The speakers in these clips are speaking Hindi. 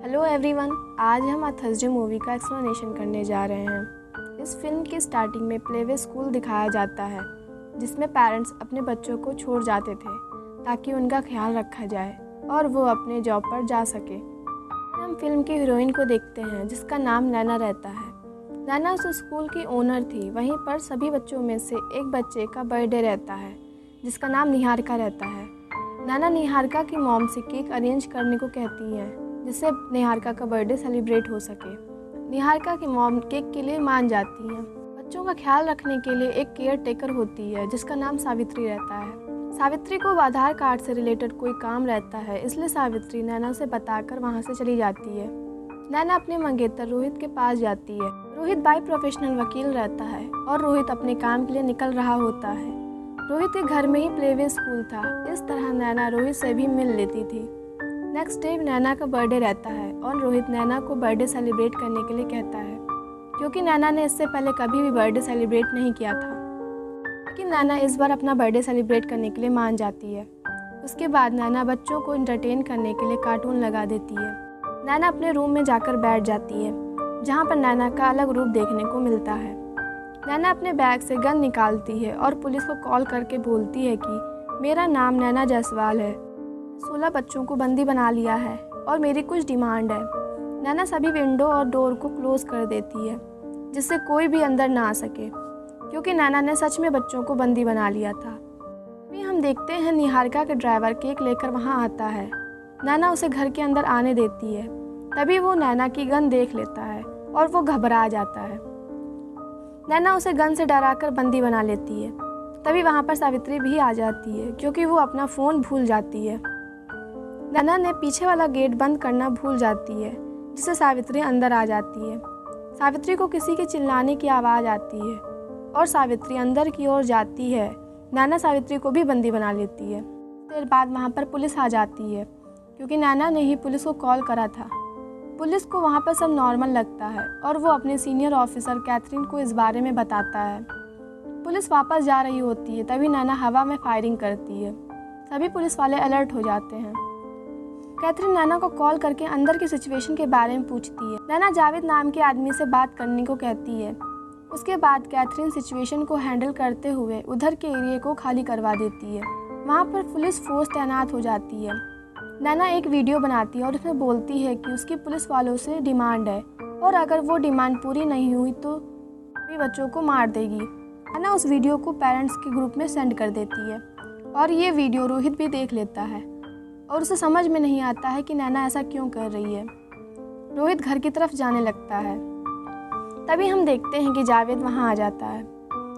हेलो एवरीवन, आज हम थर्सडे मूवी का एक्सप्लेनेशन करने जा रहे हैं। इस फिल्म की स्टार्टिंग में प्लेवे स्कूल दिखाया जाता है जिसमें पेरेंट्स अपने बच्चों को छोड़ जाते थे ताकि उनका ख्याल रखा जाए और वो अपने जॉब पर जा सके। हम फिल्म की हीरोइन को देखते हैं जिसका नाम नैना रहता है। नैना उस स्कूल की ओनर थी। वहीं पर सभी बच्चों में से एक बच्चे का बर्थडे रहता है जिसका नाम निहारिका रहता है। नैना निहारिका की मॉम से केक अरेंज करने को कहती है जिससे निहारिका का बर्थडे सेलिब्रेट हो सके। निहारिका की मॉम केक के लिए मान जाती है। बच्चों का ख्याल रखने के लिए एक केयर टेकर होती है जिसका नाम सावित्री रहता है। सावित्री को आधार कार्ड से रिलेटेड कोई काम रहता है, इसलिए सावित्री नैना से बताकर वहां से चली जाती है। नैना अपने मंगेतर रोहित के पास जाती है। रोहित बाय प्रोफेशनल वकील रहता है और रोहित अपने काम के लिए निकल रहा होता है। रोहित के घर में ही प्लेवे स्कूल था, इस तरह नैना रोहित से भी मिल लेती थी। नेक्स्ट डे नैना का बर्थडे रहता है और रोहित नैना को बर्थडे सेलिब्रेट करने के लिए कहता है क्योंकि नैना ने इससे पहले कभी भी बर्थडे सेलिब्रेट नहीं किया था। लेकिन नैना इस बार अपना बर्थडे सेलिब्रेट करने के लिए मान जाती है। उसके बाद नैना बच्चों को एंटरटेन करने के लिए कार्टून लगा देती है। नैना अपने रूम में जाकर बैठ जाती है जहाँ पर नैना का अलग रूप देखने को मिलता है। नैना अपने बैग से गन निकालती है और पुलिस को कॉल करके बोलती है कि मेरा नाम नैना जायसवाल है, 16 बच्चों को बंदी बना लिया है और मेरी कुछ डिमांड है। नैना सभी विंडो और डोर को क्लोज कर देती है जिससे कोई भी अंदर ना आ सके क्योंकि नैना ने सच में बच्चों को बंदी बना लिया था। अभी हम देखते हैं निहारिका के ड्राइवर केक लेकर वहां आता है। नैना उसे घर के अंदर आने देती है। तभी वो नैना की गन देख लेता है और वो घबरा जाता है। नैना उसे गन से डराकर बंदी बना लेती है। तभी वहाँ पर सावित्री भी आ जाती है क्योंकि वो अपना फ़ोन भूल जाती है। नैना ने पीछे वाला गेट बंद करना भूल जाती है जिससे सावित्री अंदर आ जाती है। सावित्री को किसी के चिल्लाने की आवाज़ आती है और सावित्री अंदर की ओर जाती है। नैना सावित्री को भी बंदी बना लेती है। देर बाद वहाँ पर पुलिस आ जाती है क्योंकि नैना ने ही पुलिस को कॉल करा था। पुलिस को वहाँ पर सब नॉर्मल लगता है और वो अपने सीनियर ऑफिसर कैथरीन को इस बारे में बताता है। पुलिस वापस जा रही होती है तभी नैना हवा में फायरिंग करती है। सभी पुलिस वाले अलर्ट हो जाते हैं। कैथरीन नैना को कॉल करके अंदर की सिचुएशन के बारे में पूछती है। नैना जावेद नाम के आदमी से बात करने को कहती है। उसके बाद कैथरीन सिचुएशन को हैंडल करते हुए उधर के एरिया को खाली करवा देती है। वहाँ पर पुलिस फोर्स तैनात हो जाती है। नैना एक वीडियो बनाती है और उसमें बोलती है कि उसकी पुलिस वालों से डिमांड है और अगर वो डिमांड पूरी नहीं हुई तो सभी बच्चों को मार देगी। नैना उस वीडियो को पेरेंट्स के ग्रुप में सेंड कर देती है और ये वीडियो रोहित भी देख लेता है और उसे समझ में नहीं आता है कि नैना ऐसा क्यों कर रही है। रोहित घर की तरफ जाने लगता है। तभी हम देखते हैं कि जावेद वहाँ आ जाता है।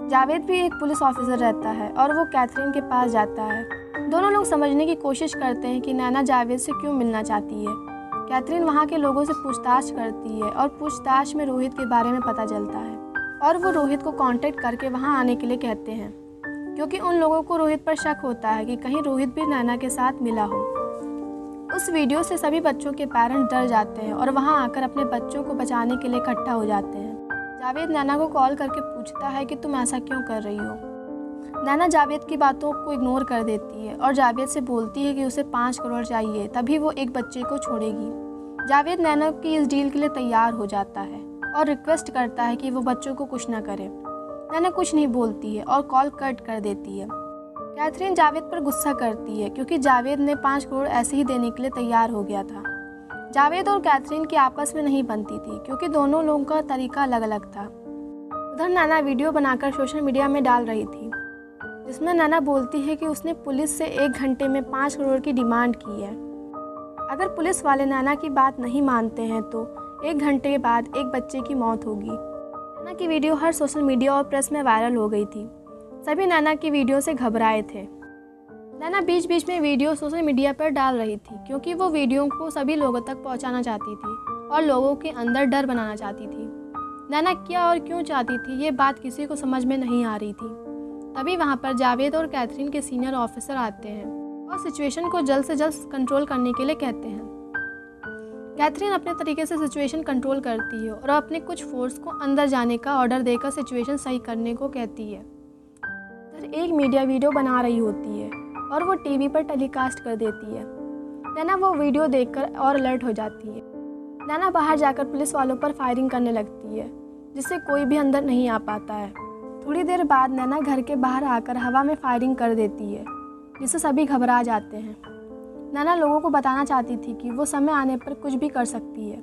जावेद भी एक पुलिस ऑफिसर रहता है और वो कैथरीन के पास जाता है। दोनों लोग समझने की कोशिश करते हैं कि नैना जावेद से क्यों मिलना चाहती है। कैथरीन वहाँ के लोगों से पूछताछ करती है और पूछताछ में रोहित के बारे में पता चलता है और वो रोहित को कांटेक्ट करके वहाँ आने के लिए कहते हैं क्योंकि उन लोगों को रोहित पर शक होता है कि कहीं रोहित भी नैना के साथ मिला हो। उस वीडियो से सभी बच्चों के पेरेंट्स डर जाते हैं और वहाँ आकर अपने बच्चों को बचाने के लिए इकट्ठा हो जाते हैं। जावेद नैना को कॉल करके पूछता है कि तुम ऐसा क्यों कर रही हो। नैना जावेद की बातों को इग्नोर कर देती है और जावेद से बोलती है कि उसे 5 करोड़ चाहिए तभी वो एक बच्चे को छोड़ेगी। जावेद नैना की इस डील के लिए तैयार हो जाता है और रिक्वेस्ट करता है कि वो बच्चों को कुछ ना करे। नैना कुछ नहीं बोलती है और कॉल कट कर देती है। कैथरीन जावेद पर गुस्सा करती है क्योंकि जावेद ने 5 करोड़ ऐसे ही देने के लिए तैयार हो गया था। जावेद और कैथरीन की आपस में नहीं बनती थी क्योंकि दोनों लोगों का तरीका अलग अलग था। उधर नैना वीडियो बनाकर सोशल मीडिया में डाल रही थी जिसमें नैना बोलती है कि उसने पुलिस से 1 घंटे में 5 करोड़ की डिमांड की है। अगर पुलिस वाले नैना की बात नहीं मानते हैं तो 1 घंटे के बाद एक बच्चे की मौत होगी। नैना की वीडियो हर सोशल मीडिया और प्रेस में वायरल हो गई थी। सभी नैना की वीडियो से घबराए थे। नैना बीच बीच में वीडियो सोशल मीडिया पर डाल रही थी क्योंकि वो वीडियो को सभी लोगों तक पहुंचाना चाहती थी और लोगों के अंदर डर बनाना चाहती थी। नैना क्या और क्यों चाहती थी ये बात किसी को समझ में नहीं आ रही थी। तभी वहाँ पर जावेद और कैथरीन के सीनियर ऑफिसर आते हैं और सिचुएशन को जल्द से जल्द कंट्रोल करने के लिए कहते हैं। कैथरीन अपने तरीके से सिचुएशन कंट्रोल करती है और अपने कुछ फोर्स को अंदर जाने का ऑर्डर देकर सिचुएशन सही करने को कहती है। एक मीडिया वीडियो बना रही होती है और वो टीवी पर टेलीकास्ट कर देती है। नैना वो वीडियो देखकर और अलर्ट हो जाती है। नैना बाहर जाकर पुलिस वालों पर फायरिंग करने लगती है, जिससे कोई भी अंदर नहीं आ पाता है। थोड़ी देर बाद नैना घर के बाहर आकर हवा में फायरिंग कर देती है, जिससे सभी घबरा जाते हैं। नैना लोगों को बताना चाहती थी कि वो समय आने पर कुछ भी कर सकती है,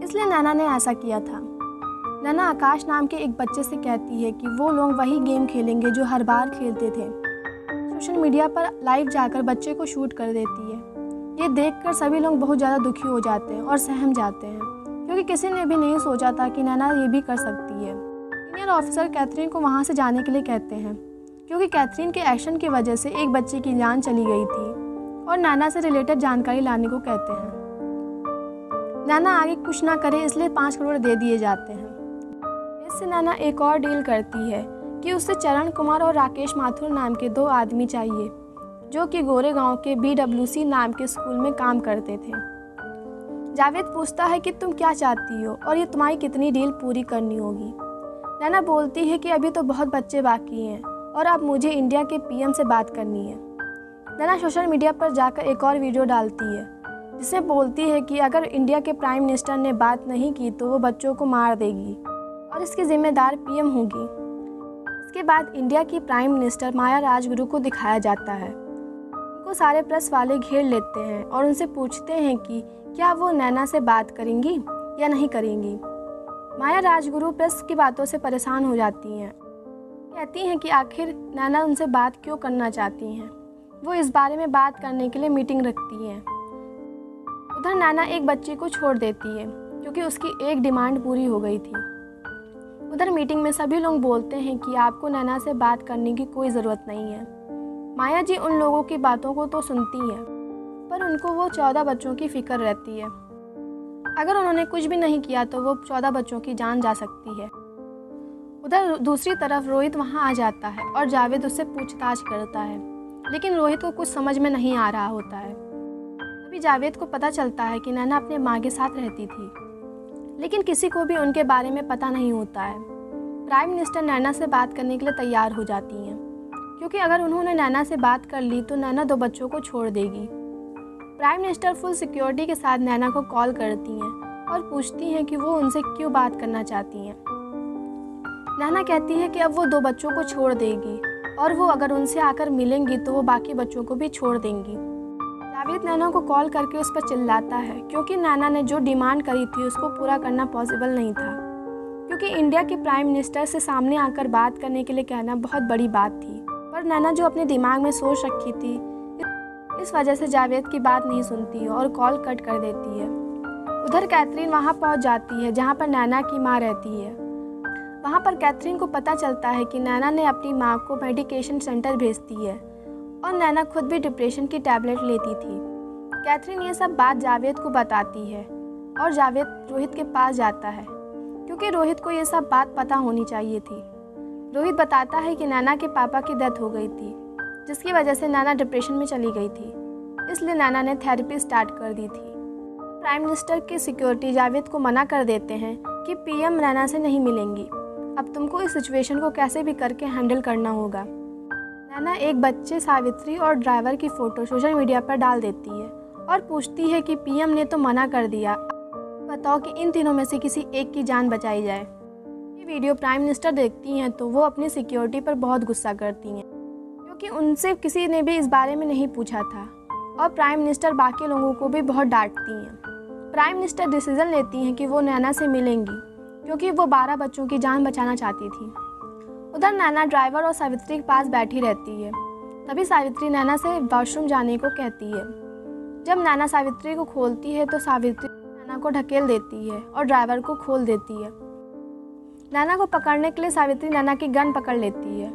इसलिए नैना ने ऐसा किया था। नैना आकाश नाम के एक बच्चे से कहती है कि वो लोग वही गेम खेलेंगे जो हर बार खेलते थे। सोशल मीडिया पर लाइव जाकर बच्चे को शूट कर देती है। ये देखकर सभी लोग बहुत ज़्यादा दुखी हो जाते हैं और सहम जाते हैं, क्योंकि किसी ने भी नहीं सोचा था कि नैना ये भी कर सकती है। सीनियर ऑफिसर कैथरीन को वहाँ से जाने के लिए कहते हैं, क्योंकि कैथरीन के एक्शन की वजह से एक बच्चे की जान चली गई थी, और नैना से रिलेटेड जानकारी लाने को कहते हैं। नैना आगे कुछ ना करे इसलिए 5 करोड़ दे दिए जाते हैं। इससे नैना एक और डील करती है कि उससे चरण कुमार और राकेश माथुर नाम के 2 आदमी चाहिए, जो कि गोरेगांव के BWC नाम के स्कूल में काम करते थे। जावेद पूछता है कि तुम क्या चाहती हो और ये तुम्हारी कितनी डील पूरी करनी होगी। नैना बोलती है कि अभी तो बहुत बच्चे बाकी हैं और अब मुझे इंडिया के PM से बात करनी है। नैना सोशल मीडिया पर जाकर एक और वीडियो डालती है, जिसमें बोलती है कि अगर इंडिया के प्राइम मिनिस्टर ने बात नहीं की तो वो बच्चों को मार देगी और इसकी जिम्मेदार PM होगी। इसके बाद इंडिया की प्राइम मिनिस्टर माया राजगुरु को दिखाया जाता है। उनको सारे प्रेस वाले घेर लेते हैं और उनसे पूछते हैं कि क्या वो नैना से बात करेंगी या नहीं करेंगी। माया राजगुरु प्रेस की बातों से परेशान हो जाती हैं, कहती हैं कि आखिर नैना उनसे बात क्यों करना चाहती हैं। वो इस बारे में बात करने के लिए मीटिंग रखती हैं। उधर नैना एक बच्ची को छोड़ देती है, क्योंकि उसकी एक डिमांड पूरी हो गई थी। उधर मीटिंग में सभी लोग बोलते हैं कि आपको नैना से बात करने की कोई ज़रूरत नहीं है। माया जी उन लोगों की बातों को तो सुनती हैं, पर उनको वो 14 बच्चों की फिक्र रहती है। अगर उन्होंने कुछ भी नहीं किया तो वो 14 बच्चों की जान जा सकती है। उधर दूसरी तरफ रोहित वहाँ आ जाता है और जावेद उससे पूछताछ करता है, लेकिन रोहित को कुछ समझ में नहीं आ रहा होता है। तभी जावेद को पता चलता है कि नैना अपने माँ के साथ रहती थी, लेकिन किसी को भी उनके बारे में पता नहीं होता है। प्राइम मिनिस्टर नैना से बात करने के लिए तैयार हो जाती हैं, क्योंकि अगर उन्होंने नैना से बात कर ली तो नैना 2 बच्चों को छोड़ देगी। प्राइम मिनिस्टर फुल सिक्योरिटी के साथ नैना को कॉल करती हैं और पूछती हैं कि वो उनसे क्यों बात करना चाहती हैं। नैना कहती है कि अब वो 2 बच्चों को छोड़ देगी और वो अगर उनसे आकर मिलेंगी तो वो बाकी बच्चों को भी छोड़ देंगी। जावेद नैना को कॉल करके उस पर चिल्लाता है, क्योंकि नैना ने जो डिमांड करी थी उसको पूरा करना पॉसिबल नहीं था, क्योंकि इंडिया के प्राइम मिनिस्टर से सामने आकर बात करने के लिए कहना बहुत बड़ी बात थी। पर नैना जो अपने दिमाग में सोच रखी थी, इस वजह से जावेद की बात नहीं सुनती और कॉल कट कर देती है। उधर कैथरीन वहाँ पहुँच जाती है जहाँ पर नैना की माँ रहती है। वहाँ पर कैथरीन को पता चलता है कि नैना ने अपनी माँ को मेडिकेशन सेंटर भेज दी है और नैना खुद भी डिप्रेशन की टैबलेट लेती थी। कैथरीन ये सब बात जावेद को बताती है और जावेद रोहित के पास जाता है, क्योंकि रोहित को ये सब बात पता होनी चाहिए थी। रोहित बताता है कि नैना के पापा की डेथ हो गई थी, जिसकी वजह से नैना डिप्रेशन में चली गई थी, इसलिए नैना ने थेरेपी स्टार्ट कर दी थी। प्राइम मिनिस्टर की सिक्योरिटी जावेद को मना कर देते हैं कि PM नैना से नहीं मिलेंगी, अब तुमको इस सिचुएशन को कैसे भी करके हैंडल करना होगा। नैना एक बच्चे, सावित्री और ड्राइवर की फ़ोटो सोशल मीडिया पर डाल देती है और पूछती है कि PM ने तो मना कर दिया, बताओ कि इन तीनों में से किसी एक की जान बचाई जाए। ये वीडियो प्राइम मिनिस्टर देखती हैं तो वो अपनी सिक्योरिटी पर बहुत गुस्सा करती हैं, क्योंकि उनसे किसी ने भी इस बारे में नहीं पूछा था, और प्राइम मिनिस्टर बाकी लोगों को भी बहुत डांटती हैं। प्राइम मिनिस्टर डिसीज़न लेती हैं कि वो नैना से मिलेंगी, क्योंकि वो 12 बच्चों की जान बचाना चाहती थी। उधर नैना ड्राइवर और सावित्री के पास बैठी रहती है। तभी सावित्री नैना से वॉशरूम जाने को कहती है। जब नैना सावित्री को खोलती है तो सावित्री नैना को ढकेल देती है और ड्राइवर को खोल देती है। नैना को पकड़ने के लिए सावित्री नैना की गन पकड़ लेती है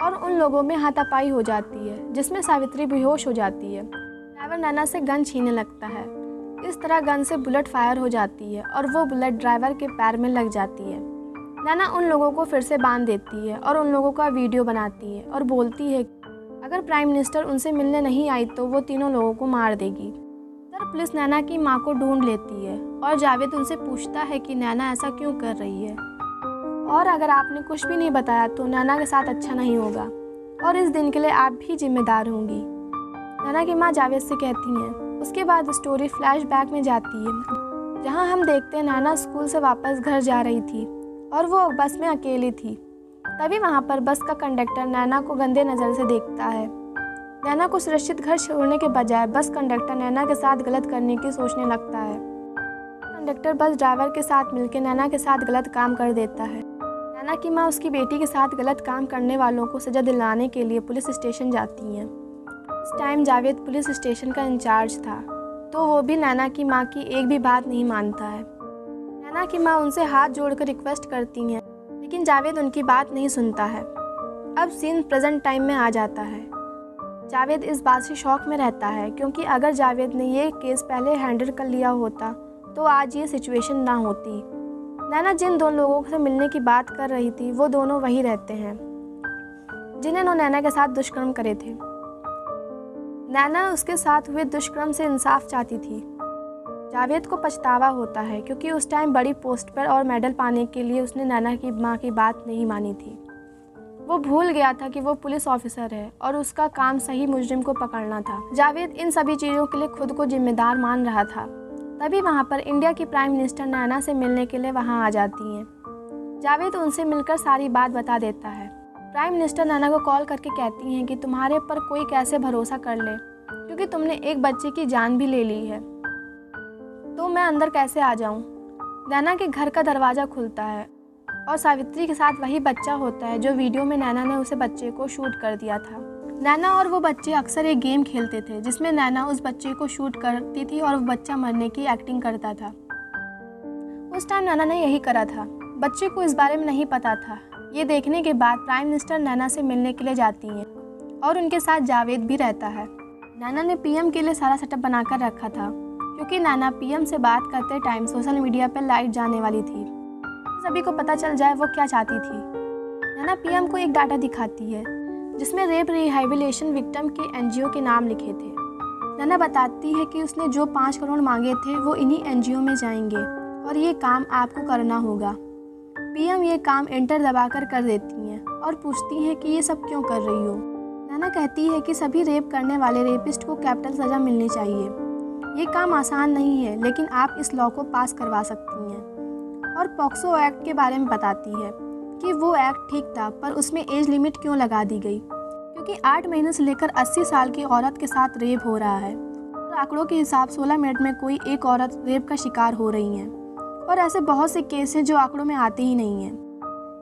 और उन लोगों में हाथापाई हो जाती है, जिसमें सावित्री बेहोश हो जाती है। ड्राइवर नैना से गन छीनने लगता है। इस तरह गन से बुलेट फायर हो जाती है और वो बुलेट ड्राइवर के पैर में लग जाती है। नैना उन लोगों को फिर से बांध देती है और उन लोगों का वीडियो बनाती है और बोलती है अगर प्राइम मिनिस्टर उनसे मिलने नहीं आई तो वो तीनों लोगों को मार देगी। तब पुलिस नैना की माँ को ढूंढ लेती है और जावेद उनसे पूछता है कि नैना ऐसा क्यों कर रही है, और अगर आपने कुछ भी नहीं बताया तो नैना के साथ अच्छा नहीं होगा और इस दिन के लिए आप भी जिम्मेदार होंगी। नैना की माँ जावेद से कहती हैं। उसके बाद स्टोरी फ्लैशबैक में जाती है। जहां हम देखते हैं नैना स्कूल से वापस घर जा रही थी और वो बस में अकेली थी। तभी वहां पर बस का कंडक्टर नैना को गंदे नज़र से देखता है। नैना को सुरक्षित घर छोड़ने के बजाय बस कंडक्टर नैना के साथ गलत करने की सोचने लगता है। कंडक्टर बस ड्राइवर के साथ मिलकर नैना के साथ गलत काम कर देता है। नैना की माँ उसकी बेटी के साथ गलत काम करने वालों को सज़ा दिलाने के लिए पुलिस स्टेशन जाती हैं। उस टाइम जावेद पुलिस स्टेशन का इंचार्ज था, तो वो भी नैना की माँ की एक भी बात नहीं मानता है। नैना की माँ उनसे हाथ जोड़कर रिक्वेस्ट करती हैं, लेकिन जावेद उनकी बात नहीं सुनता है। अब सीन प्रेजेंट टाइम में आ जाता है। जावेद इस बात से शॉक में रहता है, क्योंकि अगर जावेद ने ये केस पहले हैंडल कर लिया होता तो आज ये सिचुएशन ना होती। नैना जिन दोनों लोगों से मिलने की बात कर रही थी वो दोनों वही रहते हैं जिन्होंने नैना के साथ दुष्कर्म करे थे। नैना उसके साथ हुए दुष्कर्म से इंसाफ चाहती थी। जावेद को पछतावा होता है, क्योंकि उस टाइम बड़ी पोस्ट पर और मेडल पाने के लिए उसने नैना की माँ की बात नहीं मानी थी। वो भूल गया था कि वो पुलिस ऑफिसर है और उसका काम सही मुजरिम को पकड़ना था। जावेद इन सभी चीज़ों के लिए खुद को जिम्मेदार मान रहा था। तभी वहाँ पर इंडिया की प्राइम मिनिस्टर नैना से मिलने के लिए वहाँ आ जाती हैं। जावेद उनसे मिलकर सारी बात बता देता है। प्राइम मिनिस्टर नैना को कॉल करके कहती हैं कि तुम्हारे पर कोई कैसे भरोसा कर ले, क्योंकि तुमने एक बच्चे की जान भी ले ली है, तो मैं अंदर कैसे आ जाऊं। नैना के घर का दरवाज़ा खुलता है और सावित्री के साथ वही बच्चा होता है जो वीडियो में नैना ने उसे बच्चे को शूट कर दिया था। नैना और वो बच्चे अक्सर एक गेम खेलते थे जिसमें नैना उस बच्चे को शूट करती थी और वो बच्चा मरने की एक्टिंग करता था। उस टाइम नैना ने यही करा था। बच्चे को इस बारे में नहीं पता था। ये देखने के बाद प्राइम मिनिस्टर नैना से मिलने के लिए जाती हैं और उनके साथ जावेद भी रहता है। नैना ने पीएम के लिए सारा सेटअप बनाकर रखा था, क्योंकि नैना पीएम से बात करते टाइम सोशल मीडिया पर लाइव जाने वाली थी, सभी को पता चल जाए वो क्या चाहती थी। नैना पीएम को एक डाटा दिखाती है जिसमें रेप रिहैबिलिटेशन विक्टिम के एनजीओ के नाम लिखे थे। नैना बताती है कि उसने जो 5 करोड़ मांगे थे वो इन्हीं एनजीओ में जाएंगे और ये काम आपको करना होगा। पीएम ये काम एंटर दबाकर कर देती हैं और पूछती हैं कि ये सब क्यों कर रही हो। नैना कहती है कि सभी रेप करने वाले रेपिस्ट को कैपिटल सज़ा मिलनी चाहिए। ये काम आसान नहीं है, लेकिन आप इस लॉ को पास करवा सकती हैं। और पॉक्सो एक्ट के बारे में बताती है कि वो एक्ट ठीक था, पर उसमें एज लिमिट क्यों लगा दी गई, क्योंकि 8 महीने से लेकर 80 साल की औरत के साथ रेप हो रहा है और आंकड़ों के हिसाब 16 मिनट में कोई एक औरत रेप का शिकार हो रही हैं। और ऐसे बहुत से केस हैं जो आंकड़ों में आते ही नहीं हैं।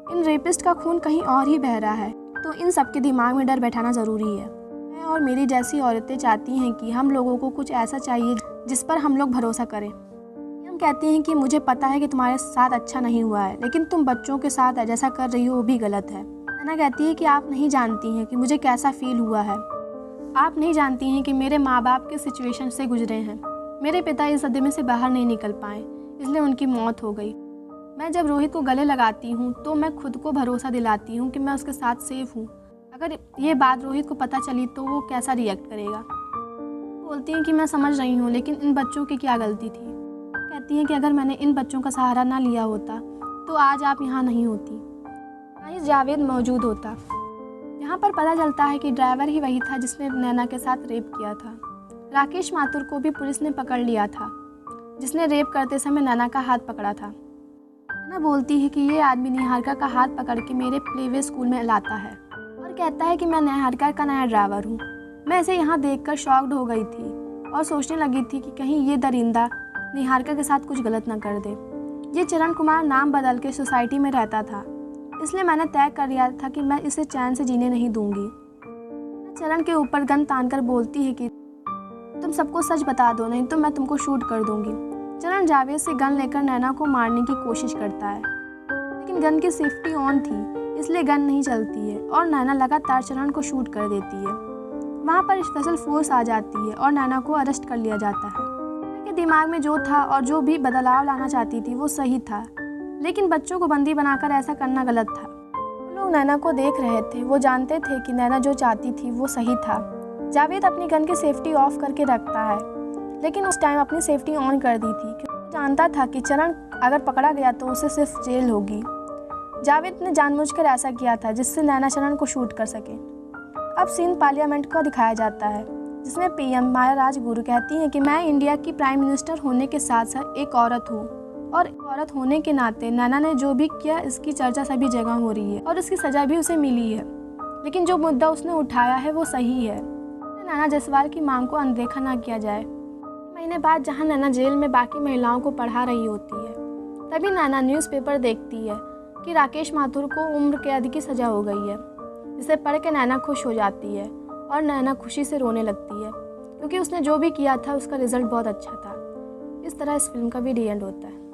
इन रेपिस्ट का खून कहीं और ही बह रहा है, तो इन सबके दिमाग में डर बैठाना ज़रूरी है। मैं और मेरी जैसी औरतें चाहती हैं कि हम लोगों को कुछ ऐसा चाहिए जिस पर हम लोग भरोसा करें। हम कहते हैं कि मुझे पता है कि तुम्हारे साथ अच्छा नहीं हुआ है, लेकिन तुम बच्चों के साथ जैसा कर रही हो वो भी गलत है। नैना कहती है कि आप नहीं जानती हैं कि मुझे कैसा फील हुआ है। आप नहीं जानती हैं कि मेरे माँ बाप किस सिचुएशन से गुजरे हैं। मेरे पिता इस सदमे से बाहर नहीं निकल पाए, इसलिए उनकी मौत हो गई। मैं जब रोहित को गले लगाती हूँ तो मैं खुद को भरोसा दिलाती हूँ कि मैं उसके साथ सेफ हूँ। अगर ये बात रोहित को पता चली तो वो कैसा रिएक्ट करेगा। बोलती हैं कि मैं समझ रही हूँ, लेकिन इन बच्चों की क्या गलती थी। कहती हैं कि अगर मैंने इन बच्चों का सहारा ना लिया होता तो आज आप यहाँ नहीं होती, ना ही जावेद मौजूद होता। यहाँ पर पता चलता है कि ड्राइवर ही वही था जिसने नैना के साथ रेप किया था। राकेश माथुर को भी पुलिस ने पकड़ लिया था, जिसने रेप करते समय नैना का हाथ पकड़ा था। नैना बोलती है कि ये आदमी निहारिका का हाथ पकड़ के मेरे प्लेवे स्कूल में लाता है और कहता है कि मैं निहारिका का नया ड्राइवर हूँ। मैं इसे यहाँ देखकर शॉक्ड हो गई थी और सोचने लगी थी कि कहीं ये दरिंदा निहारिका के साथ कुछ गलत ना कर दे। ये चरण कुमार नाम बदल के सोसाइटी में रहता था, इसलिए मैंने तय कर लिया था कि मैं इसे चैन से जीने नहीं दूंगी। चरण के ऊपर गन तानकर बोलती है कि तुम सबको सच बता दो, नहीं तो मैं तुमको शूट कर दूंगी। चरण जावेद से गन लेकर नैना को मारने की कोशिश करता है, लेकिन गन की सेफ्टी ऑन थी, इसलिए गन नहीं चलती है और नैना लगातार चरण को शूट कर देती है। वहाँ पर स्पेशल फोर्स आ जाती है और नैना को अरेस्ट कर लिया जाता है। नैना के दिमाग में जो था और जो भी बदलाव लाना चाहती थी वो सही था, लेकिन बच्चों को बंदी बनाकर ऐसा करना गलत था। वो लोग नैना को देख रहे थे, वो जानते थे कि नैना जो चाहती थी वो सही था। जावेद अपनी गन की सेफ्टी ऑफ करके रखता है, लेकिन उस टाइम अपनी सेफ्टी ऑन कर दी थी, क्योंकि जानता था कि चरण अगर पकड़ा गया तो उसे सिर्फ जेल होगी। जावेद ने जानबूझकर ऐसा किया था जिससे नैना चरण को शूट कर सके। अब सीन पार्लियामेंट का दिखाया जाता है, जिसमें पीएम माया राजगुरु कहती हैं कि मैं इंडिया की प्राइम मिनिस्टर होने के साथ साथ एक औरत हूँ और एक औरत होने के नाते नैना ने जो भी किया इसकी चर्चा सभी जगह हो रही है और उसकी सज़ा भी उसे मिली है। लेकिन जो मुद्दा उसने उठाया है वो सही है। नैना जायसवाल की मांग को अनदेखा ना किया जाए। महीने बाद जहां नैना जेल में बाकी महिलाओं को पढ़ा रही होती है, तभी नैना न्यूज़पेपर देखती है कि राकेश माथुर को उम्र कैद की सज़ा हो गई है, जिसे पढ़ के नैना खुश हो जाती है और नैना खुशी से रोने लगती है क्योंकि उसने जो भी किया था उसका रिज़ल्ट बहुत अच्छा था। इस तरह इस फिल्म का भी डी एंड होता है।